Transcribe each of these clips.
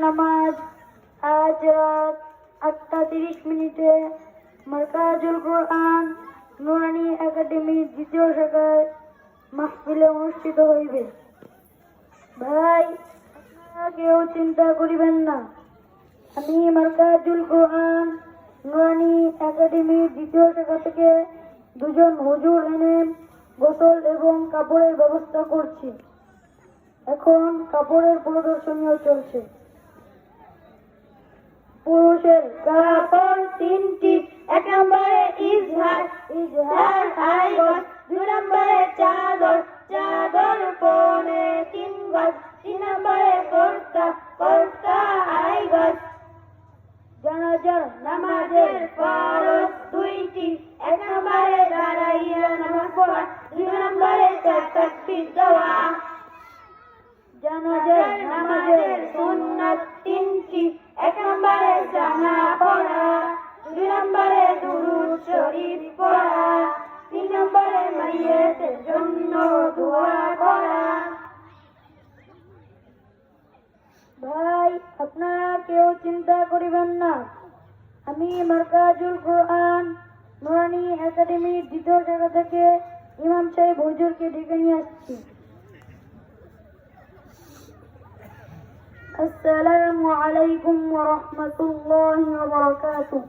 নামাজ আজ রাত 8:30 মারকাজুল কোরআন নুরানি একাডেমির দ্বিতীয় শাখায় মাহফিলে অনুষ্ঠিত হইবে। ভাই, আপনারা কেউ চিন্তা করিবেন না। আমি মারকাজুল কোরআন নুরানি একাডেমির দ্বিতীয় শাখা থেকে দুজন হুজুর এনে গোসল এবং কাপড়ের ব্যবস্থা করছি। এখন কাপড়ের প্রদর্শনীও চলছে। পুরুষের কাপড় 3টি, 1 নম্বরে ইজহার আড়াই গজ, 2 নম্বরে চাদর পৌনে 3 গজ, 3 নম্বরে কোরতা আড়াই গজ। জানাজার নামাজের ফরজ 2টি, 1 নম্বরে দাঁড়াইয়া নামাজ পড়া, 2 নম্বরে তাকবীর দেওয়া। জানাজার নামাজের সুন্নাত 3টি, 1 নম্বরে জানা পড়া, 2 নম্বরে দুরূদ শরীফ পড়া, 3 নম্বরে মাইয়িতের জন্য দোয়া করা। ভাই, আপনারা কেউ চিন্তা করিবেন না। আমি মারকাজুল কোরআন নুরানি একাডেমির দ্বিতীয় শাখা থেকে ইমাম সাহেব হুজুরকে ডেকে নিয়ে আসছি। আসসালামু আলাইকুম ওয়া রাহমাতুল্লাহি ওয়া বারাকাতুহু।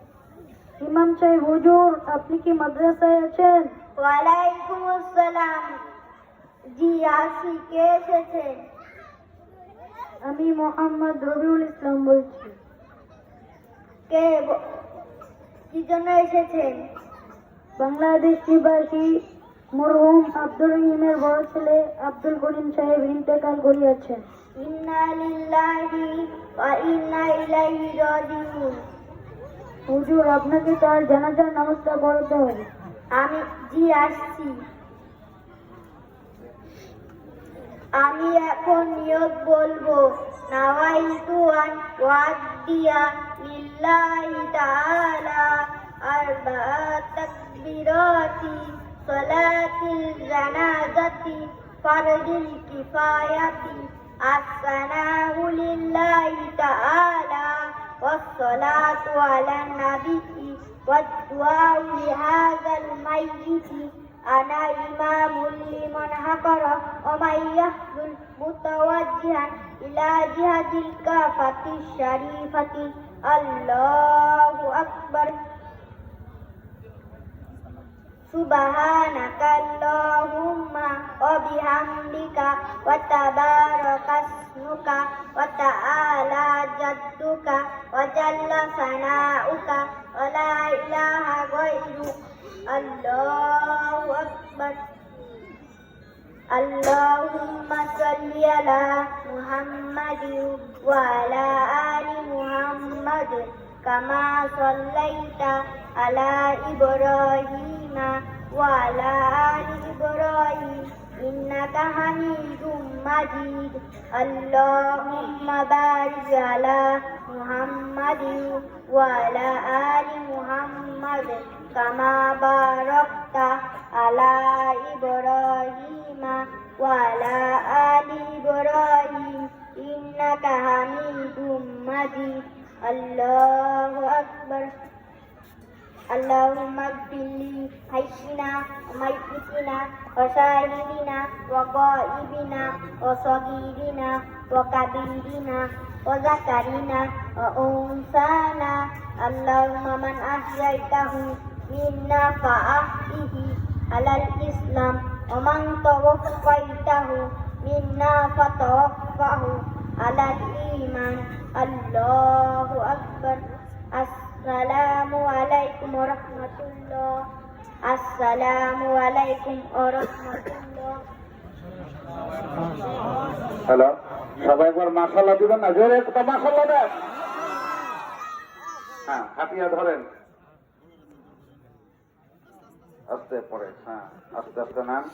ইমাম সাহেব হুজুর, আপনি কি মাদ্রাসায় আছেন? ওয়ালাইকুম আসসালাম। জি আসি, কে এসেছেন? আমি মোহাম্মদ রবিউল ইসলাম বলছি। কি জন্য এসেছেন? বাংলাদেশ নিবাসী মরহুম আব্দুর রহিমের বড় ছেলে আব্দুল করিম সাহেব ইন্তেকাল করিয়াছেন। ইন্না লিল্লাহি ওয়া ইন্না ইলাইহি রাজিউন। হুজুর, আপনাকে তার জানাজার নামাজটা পড়াতে হবে। জি আসছি। আমি এখন নিয়ত বলবো। নাওয়াইতু আন ওয়াদিয়া লিল্লাহি তাআলা আরবাআ তাকবীরাতি সালাতিল জানাজাতি ফারদিল কিফায়াতি আসসালামু লিল্লাহি তাআলা ওয়াসসালাতু আলান নাবিয়্যি ওয়াদ-দুআউ লিহাযাল মাইয়িতি আনা ইমামুল লিমান হাকারা ওয়া মান ইয়াহজুল মুতাওয়াজ্জিহান ইলা জিহাদিল কাফাতি শরীফাতি। আল্লাহু আকবার। সুবহানাকা আল্লাহুম্মা ওয়া বিহামদিকা ওয়া তাবারাকাসমুকা ওয়া তাআলা জাদ্দুকা ওয়া জাল্লা সানাউকা ওয়া লা ইলাহা গায়রুক। আল্লাহু আকবার। আল্লাহুম্মা সাল্লি আলা মুহাম্মাদিন ওয়া আলা আলি মুহাম্মাদ কামা সাল্লাইতা আলা ইব্রাহিমা ওয়া আলা আলি ইব্রাহিম ইন্নাকা হামিদুম মাজিদ। আল্লাহুম্মা বারিক আলা মুহাম্মাদিন ওয়া আলা আলি মুহাম্মাদ কামা বারাকতা আলা ইব্রাহিমা ওয়া আলা আলি ইব্রাহিম ইন্নাকা হামিদুম মাজিদ। আল্লাহু আকবার। اللهم اغفر لي حينا وميتنا وشاهدنا وغائبنا وصغيرنا وكبيرنا وذكرنا وأنثانا. اللهم من أحييته منا فأحيه على الإسلام ومن توفيته منا فتوفه على الإيمان. الله أكبر. আসসালামু আলাইকুম ওয়া রাহমাতুল্লাহ। আসসালামু আলাইকুম ওয়া রাহমাতুল্লাহ। হ্যালো, সবাই একবার মাশাআল্লাহ দিবেন না? জোরে একটা মাশাআল্লাহ দেন। হ্যাঁ, হাতিয়া ধরেন, আস্তে পড়ে, হ্যাঁ আস্তে আস্তে নাম।